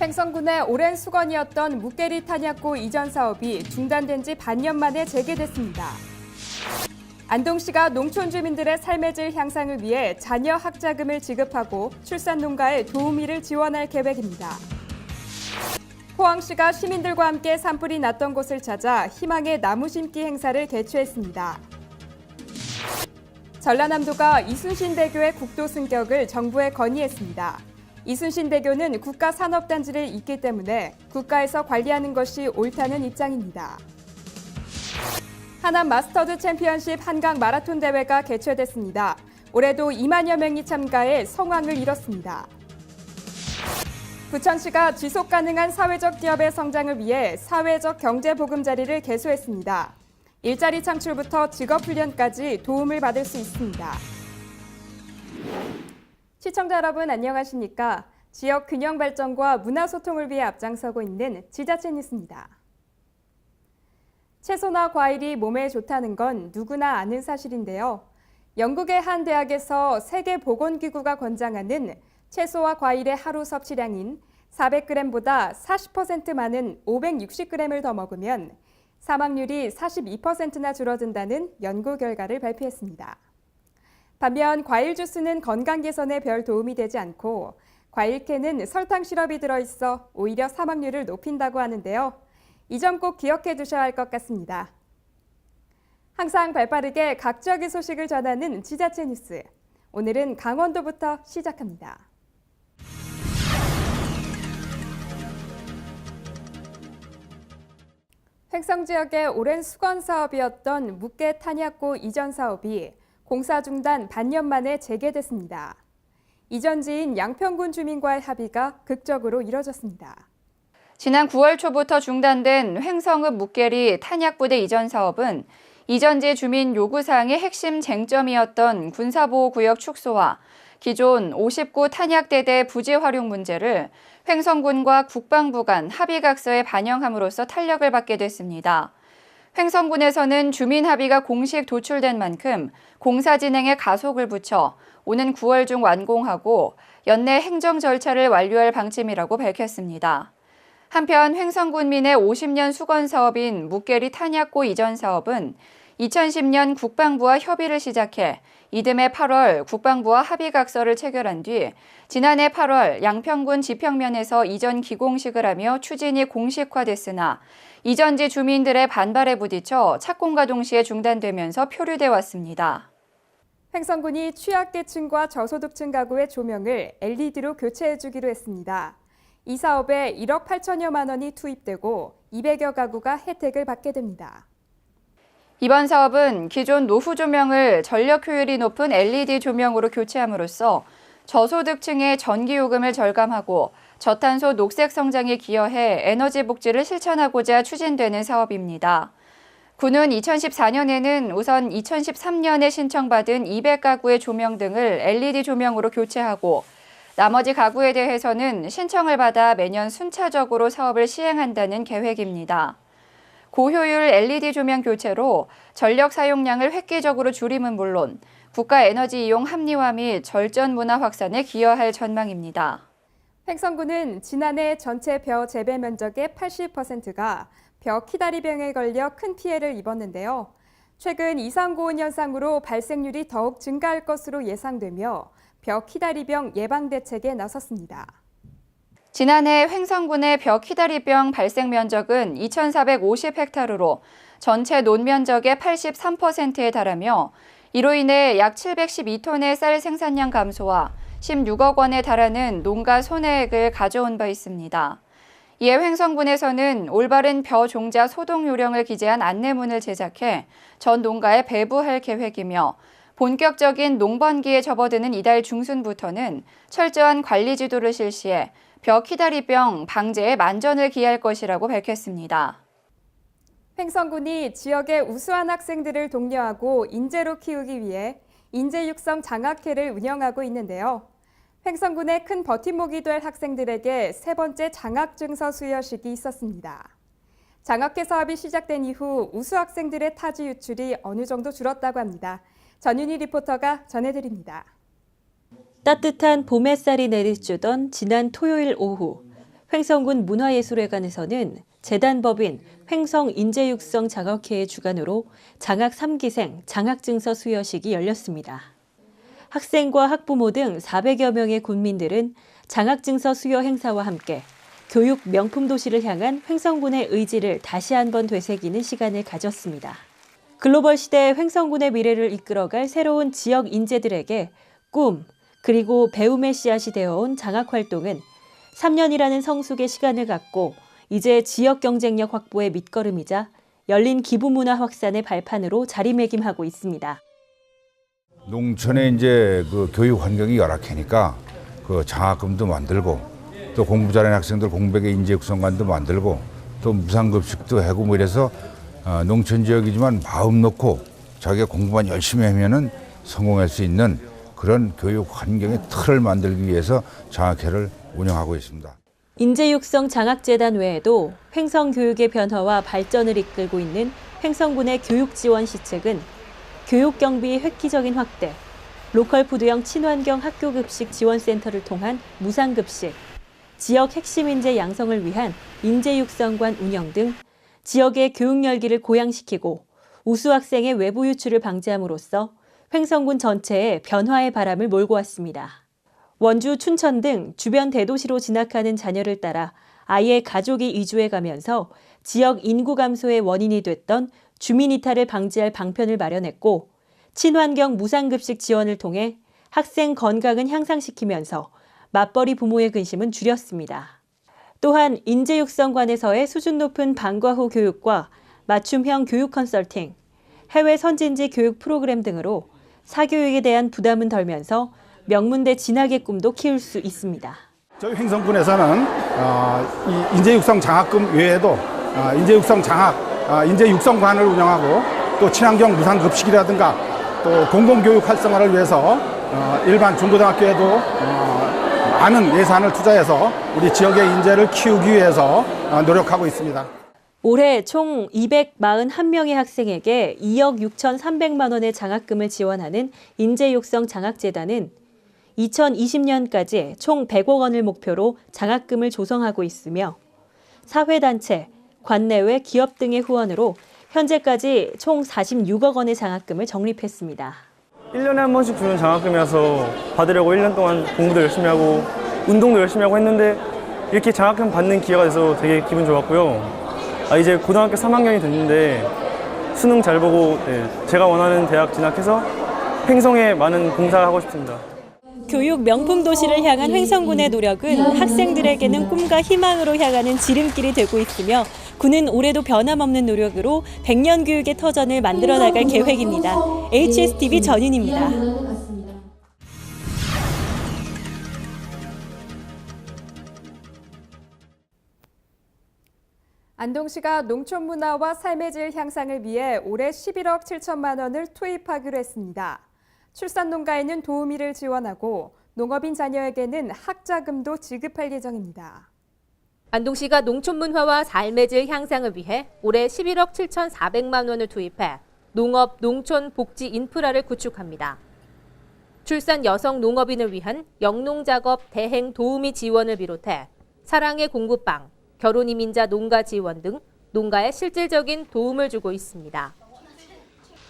횡성군의 오랜 수건이었던 묵계리 탄약고 이전 사업이 중단된 지 반년 만에 재개됐습니다. 안동시가 농촌 주민들의 삶의 질 향상을 위해 자녀 학자금을 지급하고 출산 농가에 도우미를 지원할 계획입니다. 포항시가 시민들과 함께 산불이 났던 곳을 찾아 희망의 나무 심기 행사를 개최했습니다. 전라남도가 이순신대교의 국도 승격을 정부에 건의했습니다. 이순신대교는 국가산업단지를 잇기 때문에 국가에서 관리하는 것이 옳다는 입장입니다. 하남 마스터즈 챔피언십 한강 마라톤 대회가 개최됐습니다. 올해도 2만여 명이 참가해 성황을 이뤘습니다. 부천시가 지속 가능한 사회적 기업의 성장을 위해 사회적 경제 보금자리를 개소했습니다. 일자리 창출부터 직업훈련까지 도움을 받을 수 있습니다. 시청자 여러분 안녕하십니까? 지역 균형 발전과 문화 소통을 위해 앞장서고 있는 지자체 뉴스입니다. 채소나 과일이 몸에 좋다는 건 누구나 아는 사실인데요. 영국의 한 대학에서 세계보건기구가 권장하는 채소와 과일의 하루 섭취량인 400g보다 40% 많은 560g을 더 먹으면 사망률이 42%나 줄어든다는 연구 결과를 발표했습니다. 반면 과일 주스는 건강 개선에 별 도움이 되지 않고 과일캔은 설탕 시럽이 들어있어 오히려 사망률을 높인다고 하는데요. 이 점 꼭 기억해 두셔야 할 것 같습니다. 항상 발빠르게 각지역의 소식을 전하는 지자체 뉴스. 오늘은 강원도부터 시작합니다. 횡성 지역의 오랜 수건 사업이었던 묵계 탄약고 이전 사업이 공사 중단 반년 만에 재개됐습니다. 이전지인 양평군 주민과의 합의가 극적으로 이뤄졌습니다. 지난 9월 초부터 중단된 횡성읍 묵계리 탄약부대 이전 사업은 이전지 주민 요구사항의 핵심 쟁점이었던 군사보호구역 축소와 기존 59 탄약대대 부지 활용 문제를 횡성군과 국방부 간 합의각서에 반영함으로써 탄력을 받게 됐습니다. 횡성군에서는 주민 합의가 공식 도출된 만큼 공사 진행에 가속을 붙여 오는 9월 중 완공하고 연내 행정 절차를 완료할 방침이라고 밝혔습니다. 한편 횡성군민의 50년 수건 사업인 묵계리 탄약고 이전 사업은 2010년 국방부와 협의를 시작해 이듬해 8월 국방부와 합의각서를 체결한 뒤 지난해 8월 양평군 지평면에서 이전 기공식을 하며 추진이 공식화됐으나 이전지 주민들의 반발에 부딪혀 착공과 동시에 중단되면서 표류돼 왔습니다. 횡성군이 취약계층과 저소득층 가구의 조명을 LED로 교체해주기로 했습니다. 이 사업에 1억 8천여만 원이 투입되고 200여 가구가 혜택을 받게 됩니다. 이번 사업은 기존 노후 조명을 전력 효율이 높은 LED 조명으로 교체함으로써 저소득층의 전기요금을 절감하고 저탄소 녹색 성장에 기여해 에너지 복지를 실천하고자 추진되는 사업입니다. 군은 2014년에는 우선 2013년에 신청받은 200가구의 조명 등을 LED 조명으로 교체하고 나머지 가구에 대해서는 신청을 받아 매년 순차적으로 사업을 시행한다는 계획입니다. 고효율 LED 조명 교체로 전력 사용량을 획기적으로 줄임은 물론 국가 에너지 이용 합리화 및 절전 문화 확산에 기여할 전망입니다. 횡성군은 지난해 전체 벼 재배 면적의 80%가 벼 키다리병에 걸려 큰 피해를 입었는데요. 최근 이상고온 현상으로 발생률이 더욱 증가할 것으로 예상되며 벼 키다리병 예방 대책에 나섰습니다. 지난해 횡성군의 벼 키다리병 발생 면적은 2,450헥타르로 전체 논면적의 83%에 달하며 이로 인해 약 712톤의 쌀 생산량 감소와 16억 원에 달하는 농가 손해액을 가져온 바 있습니다. 이에 횡성군에서는 올바른 벼 종자 소독 요령을 기재한 안내문을 제작해 전 농가에 배부할 계획이며 본격적인 농번기에 접어드는 이달 중순부터는 철저한 관리 지도를 실시해 벼 키다리병 방제에 만전을 기할 것이라고 밝혔습니다. 횡성군이 지역의 우수한 학생들을 독려하고 인재로 키우기 위해 인재 육성 장학회를 운영하고 있는데요. 횡성군의 큰 버팀목이 될 학생들에게 세 번째 장학증서 수여식이 있었습니다. 장학회 사업이 시작된 이후 우수 학생들의 타지 유출이 어느 정도 줄었다고 합니다. 전윤희 리포터가 전해드립니다. 따뜻한 봄 햇살이 내리쬐던 지난 토요일 오후, 횡성군 문화예술회관에서는 재단법인 횡성인재육성 장학회의 주관으로 장학 3기생 장학증서 수여식이 열렸습니다. 학생과 학부모 등 400여 명의 군민들은 장학증서 수여 행사와 함께 교육 명품 도시를 향한 횡성군의 의지를 다시 한번 되새기는 시간을 가졌습니다. 글로벌 시대의 횡성군의 미래를 이끌어갈 새로운 지역 인재들에게 꿈, 그리고 배움의 씨앗이 되어온 장학활동은 3년이라는 성숙의 시간을 갖고 이제 지역 경쟁력 확보의 밑거름이자 열린 기부문화 확산의 발판으로 자리매김하고 있습니다. 농촌에 이제 그 교육 환경이 열악하니까 그 장학금도 만들고 또 공부 잘하는 학생들 공백의 인재 육성관도 만들고 또 무상급식도 하고 뭐 이래서 농촌 지역이지만 마음 놓고 자기가 공부만 열심히 하면은 성공할 수 있는 그런 교육 환경의 틀을 만들기 위해서 장학회를 운영하고 있습니다. 인재육성 장학재단 외에도 횡성교육의 변화와 발전을 이끌고 있는 횡성군의 교육지원시책은 교육경비 획기적인 확대, 로컬푸드형 친환경 학교급식 지원센터를 통한 무상급식, 지역 핵심 인재 양성을 위한 인재육성관 운영 등 지역의 교육 열기를 고양시키고 우수 학생의 외부 유출을 방지함으로써 횡성군 전체에 변화의 바람을 몰고 왔습니다. 원주, 춘천 등 주변 대도시로 진학하는 자녀를 따라 아이의 가족이 이주해 가면서 지역 인구 감소의 원인이 됐던 주민 이탈을 방지할 방편을 마련했고 친환경 무상급식 지원을 통해 학생 건강은 향상시키면서 맞벌이 부모의 근심은 줄였습니다. 또한 인재육성관에서의 수준 높은 방과 후 교육과 맞춤형 교육 컨설팅, 해외 선진지 교육 프로그램 등으로 사교육에 대한 부담은 덜면서 명문대 진학의 꿈도 키울 수 있습니다. 저희 횡성군에서는 이 인재육성 장학금 외에도 인재육성 장학, 인재육성관을 운영하고 또 친환경 무상급식이라든가 또 공공교육 활성화를 위해서 일반 중고등학교에도 많은 예산을 투자해서 우리 지역의 인재를 키우기 위해서 노력하고 있습니다. 올해 총 241명의 학생에게 2억 6,300만 원의 장학금을 지원하는 인재육성 장학재단은 2020년까지 총 100억 원을 목표로 장학금을 조성하고 있으며 사회단체, 관내외 기업 등의 후원으로 현재까지 총 46억 원의 장학금을 적립했습니다. 1년에 한 번씩 주는 장학금이라서 받으려고 1년 동안 공부도 열심히 하고 운동도 열심히 하고 했는데 이렇게 장학금 받는 기회가 돼서 되게 기분 좋았고요. 이제 고등학교 3학년이 됐는데 수능 잘 보고 제가 원하는 대학 진학해서 횡성에 많은 봉사를 하고 싶습니다. 교육 명품 도시를 향한 횡성군의 노력은 학생들에게는 꿈과 희망으로 향하는 지름길이 되고 있으며 군은 올해도 변함없는 노력으로 100년 교육의 터전을 만들어 나갈 계획입니다. HSTV 전윤입니다. 안동시가 농촌 문화와 삶의 질 향상을 위해 올해 11억 7천만 원을 투입하기로 했습니다. 출산 농가에는 도우미를 지원하고 농업인 자녀에게는 학자금도 지급할 예정입니다. 안동시가 농촌 문화와 삶의 질 향상을 위해 올해 11억 7,400만 원을 투입해 농업, 농촌, 복지 인프라를 구축합니다. 출산 여성 농업인을 위한 영농작업 대행 도우미 지원을 비롯해 사랑의 공부방, 결혼 이민자 농가 지원 등 농가에 실질적인 도움을 주고 있습니다.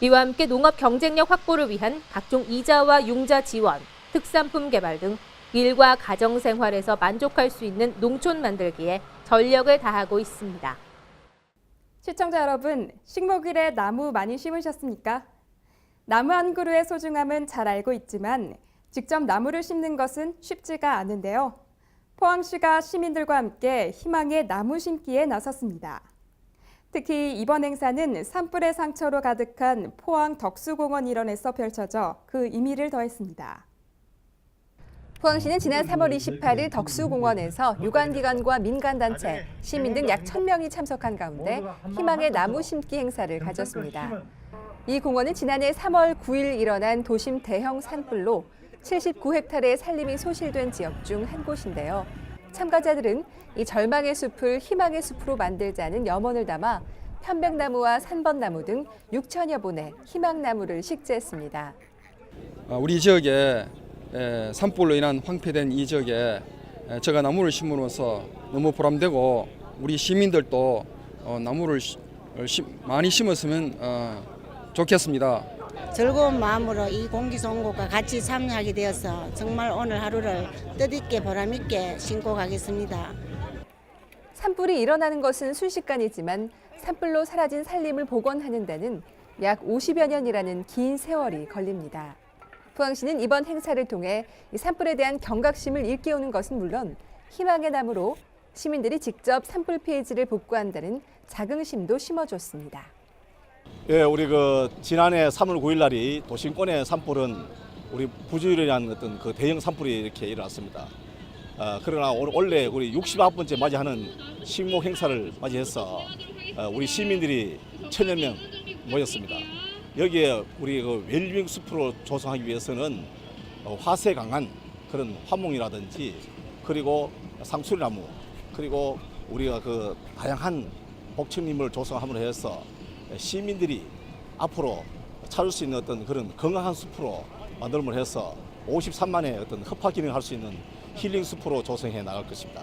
이와 함께 농업 경쟁력 확보를 위한 각종 이자와 융자 지원, 특산품 개발 등 일과 가정생활에서 만족할 수 있는 농촌 만들기에 전력을 다하고 있습니다. 시청자 여러분, 식목일에 나무 많이 심으셨습니까? 나무 한 그루의 소중함은 잘 알고 있지만 직접 나무를 심는 것은 쉽지가 않은데요. 포항시가 시민들과 함께 희망의 나무 심기에 나섰습니다. 특히 이번 행사는 산불의 상처로 가득한 포항 덕수공원 일원에서 펼쳐져 그 의미를 더했습니다. 포항시는 지난 3월 28일 덕수공원에서 유관기관과 민간단체, 시민 등 약 1,000명이 참석한 가운데 희망의 나무 심기 행사를 가졌습니다. 이 공원은 지난해 3월 9일 일어난 도심 대형 산불로 79헥타르의 산림이 소실된 지역 중 한 곳인데요. 참가자들은 이 절망의 숲을 희망의 숲으로 만들자는 염원을 담아 편백나무와 산번나무 등 6천여 본의 희망나무를 식재했습니다. 우리 지역에 산불로 인한 황폐된 이 지역에 제가 나무를 심으로써 너무 보람되고 우리 시민들도 나무를 많이 심었으면 좋겠습니다. 즐거운 마음으로 이 공기 좋은 곳과 같이 참여하게 되어서 정말 오늘 하루를 뜻있게 보람있게 신고 가겠습니다. 산불이 일어나는 것은 순식간이지만 산불로 사라진 산림을 복원하는 데는 약 50여 년이라는 긴 세월이 걸립니다. 포항시는 이번 행사를 통해 이 산불에 대한 경각심을 일깨우는 것은 물론 희망의 나무로 시민들이 직접 산불 피해지를 복구한다는 자긍심도 심어줬습니다. 예, 우리 지난해 3월 9일 날이 도심권의 산불은 우리 부주의라는 어떤 대형 산불이 이렇게 일어났습니다. 그러나 원래 우리 69번째 맞이하는 식목 행사를 맞이해서 우리 시민들이 1000여 명 모였습니다. 여기에 우리 웰빙 숲으로 조성하기 위해서는 화세 강한 그런 화목이라든지 그리고 상수리나무 그리고 우리가 다양한 복층림을 조성함으로 해서 시민들이 앞으로 찾을 수 있는 어떤 그런 건강한 숲으로 만들므로 해서 53만의 어떤 흡화 기능을 할 수 있는 힐링 숲으로 조성해 나갈 것입니다.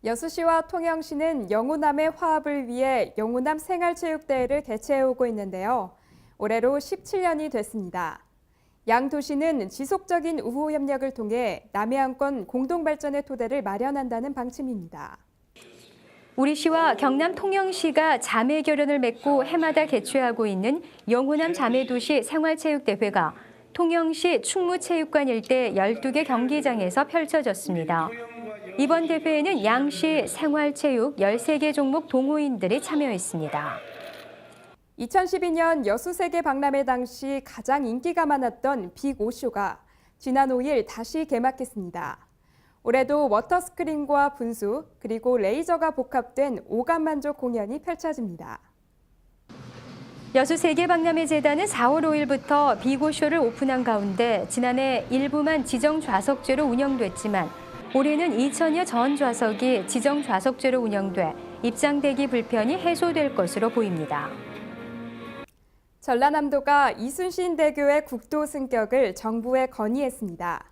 여수시와 통영시는 영호남의 화합을 위해 영호남 생활체육대회를 개최해오고 있는데요. 올해로 17년이 됐습니다. 양 도시는 지속적인 우호 협력을 통해 남해안권 공동발전의 토대를 마련한다는 방침입니다. 우리 시와 경남 통영시가 자매 결연을 맺고 해마다 개최하고 있는 영호남 자매도시 생활체육대회가 통영시 충무체육관 일대 12개 경기장에서 펼쳐졌습니다. 이번 대회에는 양시 생활체육 13개 종목 동호인들이 참여했습니다. 2012년 여수세계 박람회 당시 가장 인기가 많았던 빅5쇼가 지난 5일 다시 개막했습니다. 올해도 워터스크린과 분수 그리고 레이저가 복합된 오감만족 공연이 펼쳐집니다. 여수세계박람회재단은 4월 5일부터 빅5쇼를 오픈한 가운데 지난해 일부만 지정 좌석제로 운영됐지만 올해는 2,000여 전 좌석이 지정 좌석제로 운영돼 입장 대기 불편이 해소될 것으로 보입니다. 전라남도가 이순신대교의 국도 승격을 정부에 건의했습니다.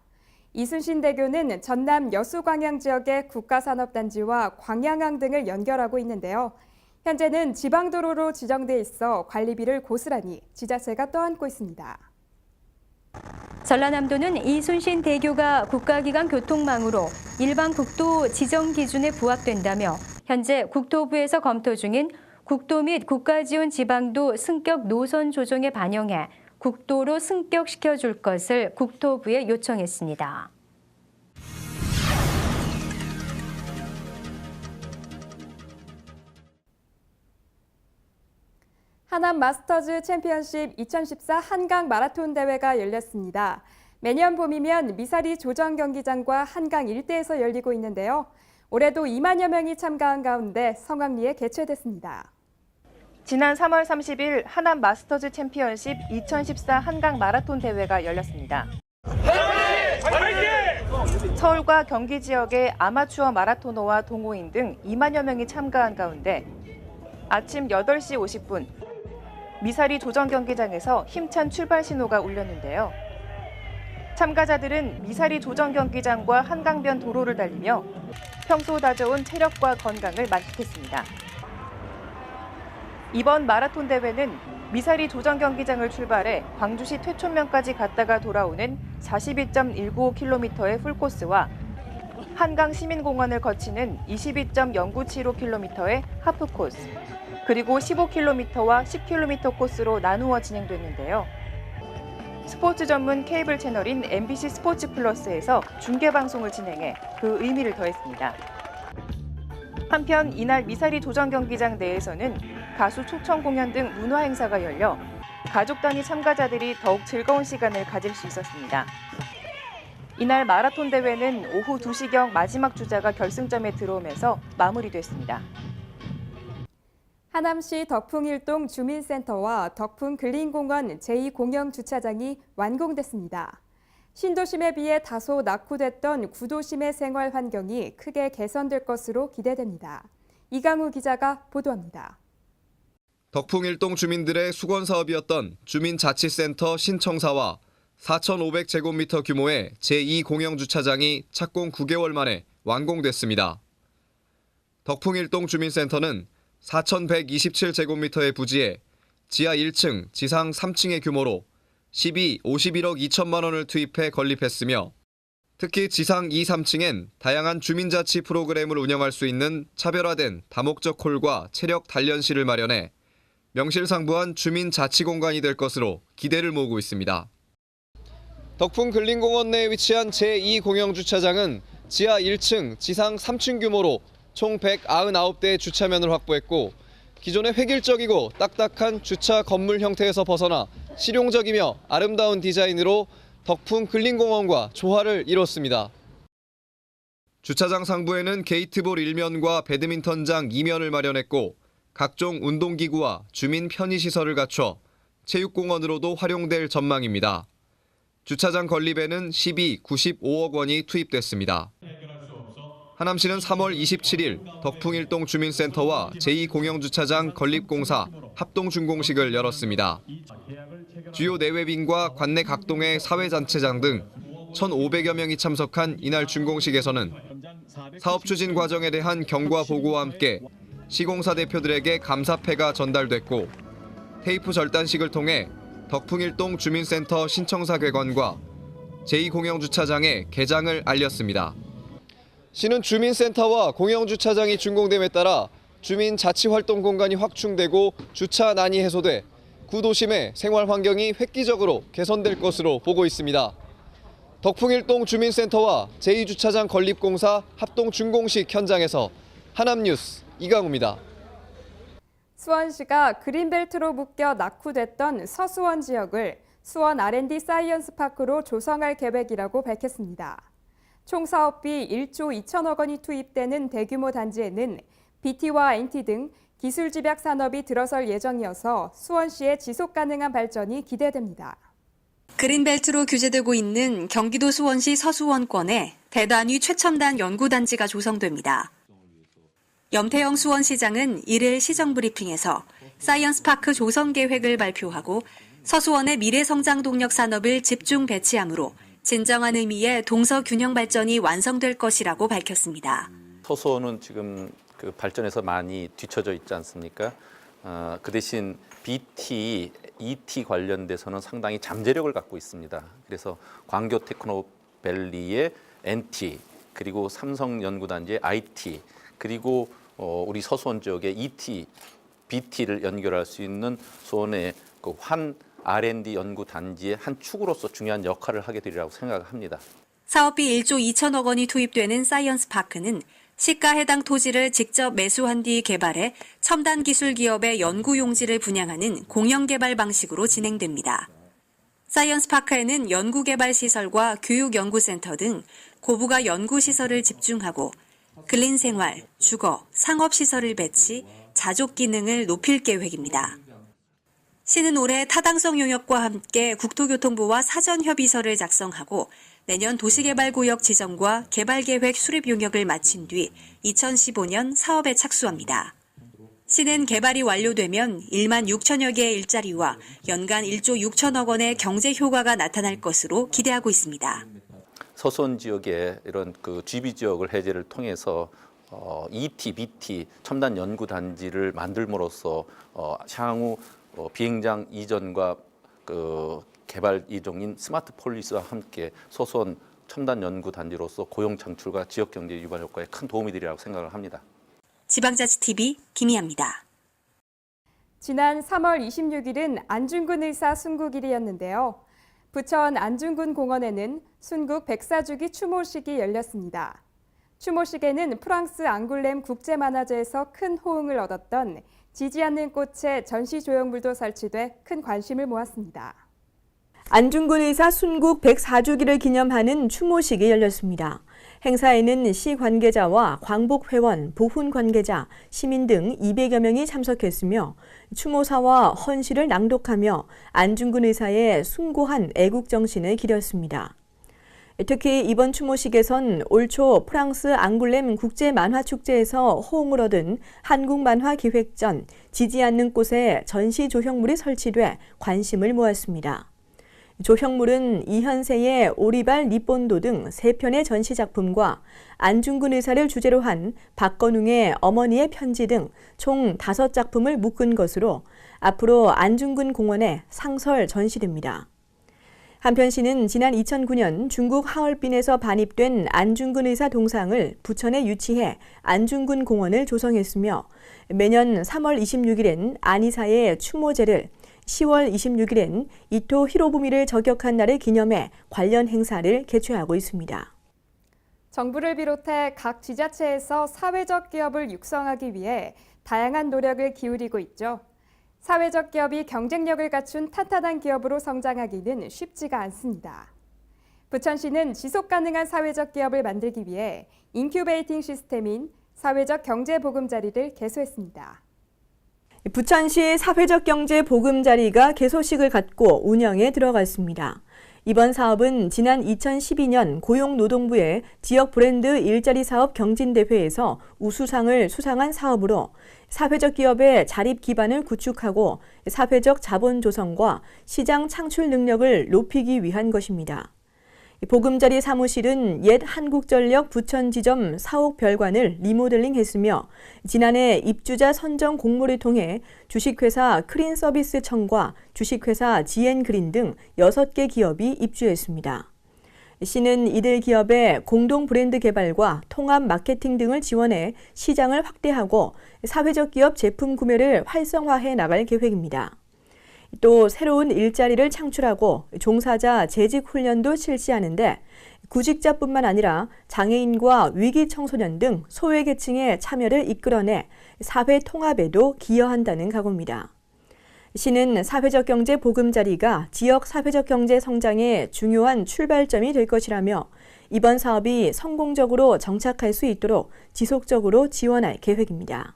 이순신대교는 전남 여수광양 지역의 국가산업단지와 광양항 등을 연결하고 있는데요. 현재는 지방도로로 지정돼 있어 관리비를 고스란히 지자체가 떠안고 있습니다. 전라남도는 이순신대교가 국가기관 교통망으로 일반 국도 지정 기준에 부합된다며 현재 국토부에서 검토 중인 국도 및 국가지원 지방도 승격 노선 조정에 반영해 국도로 승격시켜줄 것을 국토부에 요청했습니다. 하남 마스터즈 챔피언십 2014 한강 마라톤 대회가 열렸습니다. 매년 봄이면 미사리 조정 경기장과 한강 일대에서 열리고 있는데요. 올해도 2만여 명이 참가한 가운데 성황리에 개최됐습니다. 지난 3월 30일 하남 마스터즈 챔피언십 2014 한강 마라톤 대회가 열렸습니다. 서울과 경기 지역의 아마추어 마라토너와 동호인 등 2만여 명이 참가한 가운데 아침 8시 50분 미사리 조정 경기장에서 힘찬 출발 신호가 울렸는데요. 참가자들은 미사리 조정 경기장과 한강변 도로를 달리며 평소 다져온 체력과 건강을 만끽했습니다. 이번 마라톤 대회는 미사리 조정 경기장을 출발해 광주시 퇴촌면까지 갔다가 돌아오는 42.195km의 풀코스와 한강 시민공원을 거치는 22.0975km의 하프코스, 그리고 15km와 10km 코스로 나누어 진행됐는데요. 스포츠 전문 케이블 채널인 MBC 스포츠 플러스에서 중계 방송을 진행해 그 의미를 더했습니다. 한편 이날 미사리 조정 경기장 내에서는 가수 초청 공연 등 문화 행사가 열려 가족 단위 참가자들이 더욱 즐거운 시간을 가질 수 있었습니다. 이날 마라톤 대회는 오후 2시경 마지막 주자가 결승점에 들어오면서 마무리됐습니다. 하남시 덕풍일동 주민센터와 덕풍글린공원 제2공영주차장이 완공됐습니다. 신도심에 비해 다소 낙후됐던 구도심의 생활 환경이 크게 개선될 것으로 기대됩니다. 이강우 기자가 보도합니다. 덕풍일동 주민들의 수건 사업이었던 주민자치센터 신청사와 4,500제곱미터 규모의 제2공영주차장이 착공 9개월 만에 완공됐습니다. 덕풍일동 주민센터는 4,127제곱미터의 부지에 지하 1층, 지상 3층의 규모로 51억 2천만 원을 투입해 건립했으며 특히 지상 2, 3층엔 다양한 주민자치 프로그램을 운영할 수 있는 차별화된 다목적 홀과 체력 단련실을 마련해 명실상부한 주민자치 공간이 될 것으로 기대를 모으고 있습니다. 덕풍 근린공원 내에 위치한 제2공영주차장은 지하 1층, 지상 3층 규모로 총 199대의 주차면을 확보했고 기존의 획일적이고 딱딱한 주차 건물 형태에서 벗어나 실용적이며 아름다운 디자인으로 덕풍 근린공원과 조화를 이뤘습니다. 주차장 상부에는 게이트볼 1면과 배드민턴장 2면을 마련했고 각종 운동기구와 주민 편의시설을 갖춰 체육공원으로도 활용될 전망입니다. 주차장 건립에는 95억 원이 투입됐습니다. 하남시는 3월 27일 덕풍일동 주민센터와 제2공영주차장 건립공사 합동준공식을 열었습니다. 주요 내외빈과 관내 각동의 사회단체장 등 1,500여 명이 참석한 이날 준공식에서는 사업 추진 과정에 대한 경과 보고와 함께 시공사 대표들에게 감사패가 전달됐고 테이프 절단식을 통해 덕풍일동 주민센터 신청사 궤관과 제2공영주차장의 개장을 알렸습니다. 시는 주민센터와 공영주차장이 준공됨에 따라 주민자치활동 공간이 확충되고 주차난이 해소돼 구도심의 생활 환경이 획기적으로 개선될 것으로 보고 있습니다. 덕풍일동 주민센터와 제2주차장 건립공사 합동 준공식 현장에서 하남뉴스 이강우입니다. 수원시가 그린벨트로 묶여 낙후됐던 서수원 지역을 수원 R&D 사이언스 파크로 조성할 계획이라고 밝혔습니다. 총 사업비 1조 2천억 원이 투입되는 대규모 단지에는 BT와 NT 등 기술 집약 산업이 들어설 예정이어서 수원시의 지속 가능한 발전이 기대됩니다. 그린벨트로 규제되고 있는 경기도 수원시 서수원권에 대단위 최첨단 연구단지가 조성됩니다. 염태영 수원시장은 1일 시정브리핑에서 사이언스파크 조성 계획을 발표하고 서수원의 미래성장 동력 산업을 집중 배치함으로 진정한 의미의 동서 균형 발전이 완성될 것이라고 밝혔습니다. 서수원은 지금 그 발전에서 많이 뒤처져 있지 않습니까? 그 대신 BT, ET 관련돼서는 상당히 잠재력을 갖고 있습니다. 그래서 광교 테크노밸리의 NT, 그리고 삼성연구단지의 IT, 그리고 우리 서수원 지역의 ET, BT를 연결할 수 있는 수원의 그 환 R&D 연구단지의 한 축으로서 중요한 역할을 하게 되리라고 생각합니다. 사업비 1조 2천억 원이 투입되는 사이언스파크는 시가 해당 토지를 직접 매수한 뒤 개발해 첨단 기술 기업의 연구 용지를 분양하는 공영개발 방식으로 진행됩니다. 사이언스파크에는 연구개발 시설과 교육연구센터 등 고부가 연구시설을 집중하고 근린생활, 주거, 상업시설을 배치, 자족 기능을 높일 계획입니다. 시는 올해 타당성 용역과 함께 국토교통부와 사전협의서를 작성하고 내년 도시개발구역 지정과 개발계획 수립 용역을 마친 뒤 2015년 사업에 착수합니다. 시는 개발이 완료되면 1만 6천여 개의 일자리와 연간 1조 6천억 원의 경제 효과가 나타날 것으로 기대하고 있습니다. 서수원 지역의 이런 그 GB 지역을 해제를 통해서 ET, BT 첨단 연구 단지를 만들므로써 향후 비행장 이전과 그 개발 이종인 스마트 폴리스와 함께 서수원 첨단 연구 단지로서 고용 창출과 지역 경제 유발 효과에 큰 도움이 되리라고 생각을 합니다. 지방자치TV 김희아입니다. 지난 3월 26일은 안중근 의사 순국일이었는데요. 부천 안중근 공원에는 순국 104주기 추모식이 열렸습니다. 추모식에는 프랑스 앙굴렘 국제만화제에서 큰 호응을 얻었던 지지 않는 꽃의 전시 조형물도 설치돼 큰 관심을 모았습니다. 안중근 의사 순국 104주기를 기념하는 추모식이 열렸습니다. 행사에는 시 관계자와 광복회원, 보훈 관계자, 시민 등 200여 명이 참석했으며 추모사와 헌시를 낭독하며 안중근 의사의 숭고한 애국정신을 기렸습니다. 특히 이번 추모식에선 올 초 프랑스 앙굴렘 국제만화축제에서 호응을 얻은 한국만화기획전 지지 않는 꽃에 전시 조형물이 설치돼 관심을 모았습니다. 조형물은 이현세의 오리발 니본도 등 3편의 전시 작품과 안중근 의사를 주제로 한 박건웅의 어머니의 편지 등 총 5작품을 묶은 것으로 앞으로 안중근 공원에 상설 전시됩니다. 한편 시는 지난 2009년 중국 하얼빈에서 반입된 안중근 의사 동상을 부천에 유치해 안중근 공원을 조성했으며 매년 3월 26일엔 안 의사의 추모제를, 10월 26일엔 이토 히로부미를 저격한 날을 기념해 관련 행사를 개최하고 있습니다. 정부를 비롯해 각 지자체에서 사회적 기업을 육성하기 위해 다양한 노력을 기울이고 있죠. 사회적 기업이 경쟁력을 갖춘 탄탄한 기업으로 성장하기는 쉽지가 않습니다. 부천시는 지속 가능한 사회적 기업을 만들기 위해 인큐베이팅 시스템인 사회적 경제 보금자리를 개소했습니다. 부천시 사회적 경제 보금자리가 개소식을 갖고 운영에 들어갔습니다. 이번 사업은 지난 2012년 고용노동부의 지역 브랜드 일자리 사업 경진대회에서 우수상을 수상한 사업으로 사회적 기업의 자립 기반을 구축하고 사회적 자본 조성과 시장 창출 능력을 높이기 위한 것입니다. 보금자리 사무실은 옛 한국전력 부천지점 사옥 별관을 리모델링했으며 지난해 입주자 선정 공모를 통해 주식회사 크린서비스청과 주식회사 지엔그린 등 6개 기업이 입주했습니다. 시는 이들 기업의 공동 브랜드 개발과 통합 마케팅 등을 지원해 시장을 확대하고 사회적 기업 제품 구매를 활성화해 나갈 계획입니다. 또 새로운 일자리를 창출하고 종사자 재직 훈련도 실시하는데 구직자뿐만 아니라 장애인과 위기 청소년 등 소외계층의 참여를 이끌어내 사회 통합에도 기여한다는 각오입니다. 시는 사회적 경제 보금자리가 지역 사회적 경제 성장의 중요한 출발점이 될 것이라며 이번 사업이 성공적으로 정착할 수 있도록 지속적으로 지원할 계획입니다.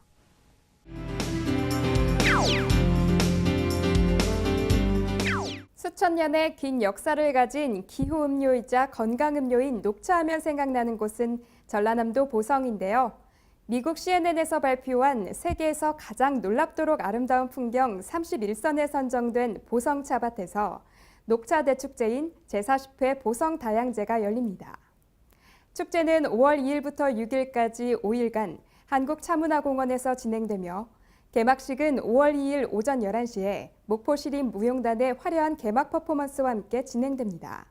수천 년의 긴 역사를 가진 기후음료이자 건강음료인 녹차하면 생각나는 곳은 전라남도 보성인데요. 미국 CNN에서 발표한 세계에서 가장 놀랍도록 아름다운 풍경 31선에 선정된 보성 차밭에서 녹차 대축제인 제40회 보성 다양제가 열립니다. 축제는 5월 2일부터 6일까지 5일간 한국차문화공원에서 진행되며 개막식은 5월 2일 오전 11시에 목포시립 무용단의 화려한 개막 퍼포먼스와 함께 진행됩니다.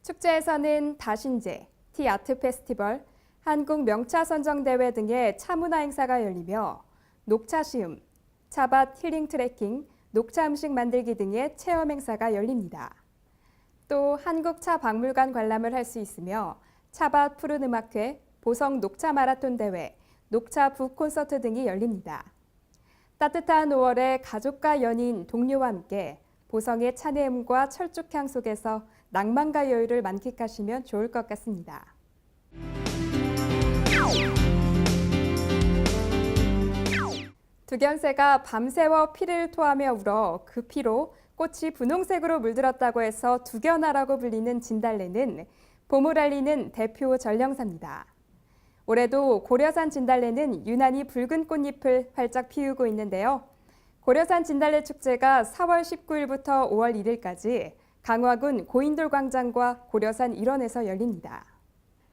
축제에서는 다신제, 티아트 페스티벌, 한국 명차 선정대회 등의 차문화 행사가 열리며 녹차 시음, 차밭 힐링 트레킹, 녹차 음식 만들기 등의 체험 행사가 열립니다. 또 한국차 박물관 관람을 할 수 있으며 차밭 푸른 음악회, 보성 녹차 마라톤 대회, 녹차 북 콘서트 등이 열립니다. 따뜻한 5월에 가족과 연인, 동료와 함께 보성의 차내음과 철쭉향 속에서 낭만과 여유를 만끽하시면 좋을 것 같습니다. 두견새가 밤새워 피를 토하며 울어 그 피로 꽃이 분홍색으로 물들었다고 해서 두견화라고 불리는 진달래는 봄을 알리는 대표 전령사입니다. 올해도 고려산 진달래는 유난히 붉은 꽃잎을 활짝 피우고 있는데요. 고려산 진달래 축제가 4월 19일부터 5월 1일까지 강화군 고인돌 광장과 고려산 일원에서 열립니다.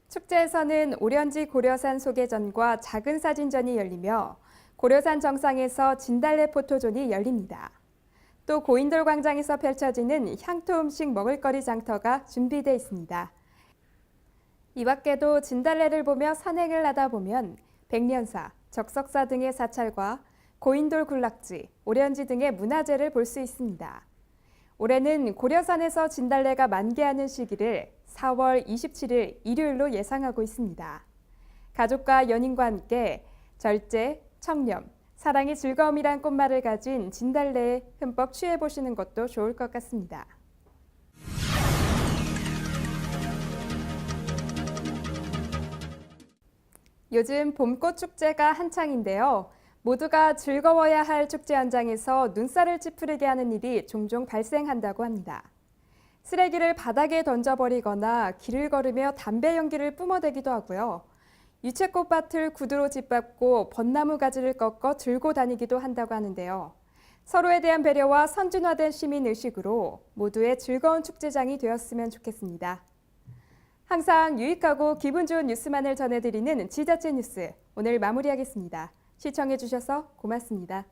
축제에서는 오련지 고려산 소개전과 작은 사진전이 열리며 고려산 정상에서 진달래 포토존이 열립니다. 또 고인돌 광장에서 펼쳐지는 향토 음식 먹을거리 장터가 준비되어 있습니다. 이 밖에도 진달래를 보며 산행을 하다 보면 백년사, 적석사 등의 사찰과 고인돌 군락지, 오련지 등의 문화재를 볼 수 있습니다. 올해는 고려산에서 진달래가 만개하는 시기를 4월 27일 일요일로 예상하고 있습니다. 가족과 연인과 함께 절제, 청렴, 사랑이 즐거움이란 꽃말을 가진 진달래에 흠뻑 취해보시는 것도 좋을 것 같습니다. 요즘 봄꽃 축제가 한창인데요. 모두가 즐거워야 할 축제 현장에서 눈살을 찌푸리게 하는 일이 종종 발생한다고 합니다. 쓰레기를 바닥에 던져버리거나 길을 걸으며 담배 연기를 뿜어대기도 하고요. 유채꽃밭을 구두로 짓밟고 벚나무 가지를 꺾어 들고 다니기도 한다고 하는데요. 서로에 대한 배려와 선진화된 시민의식으로 모두의 즐거운 축제장이 되었으면 좋겠습니다. 항상 유익하고 기분 좋은 뉴스만을 전해드리는 지자체 뉴스, 오늘 마무리하겠습니다. 시청해주셔서 고맙습니다.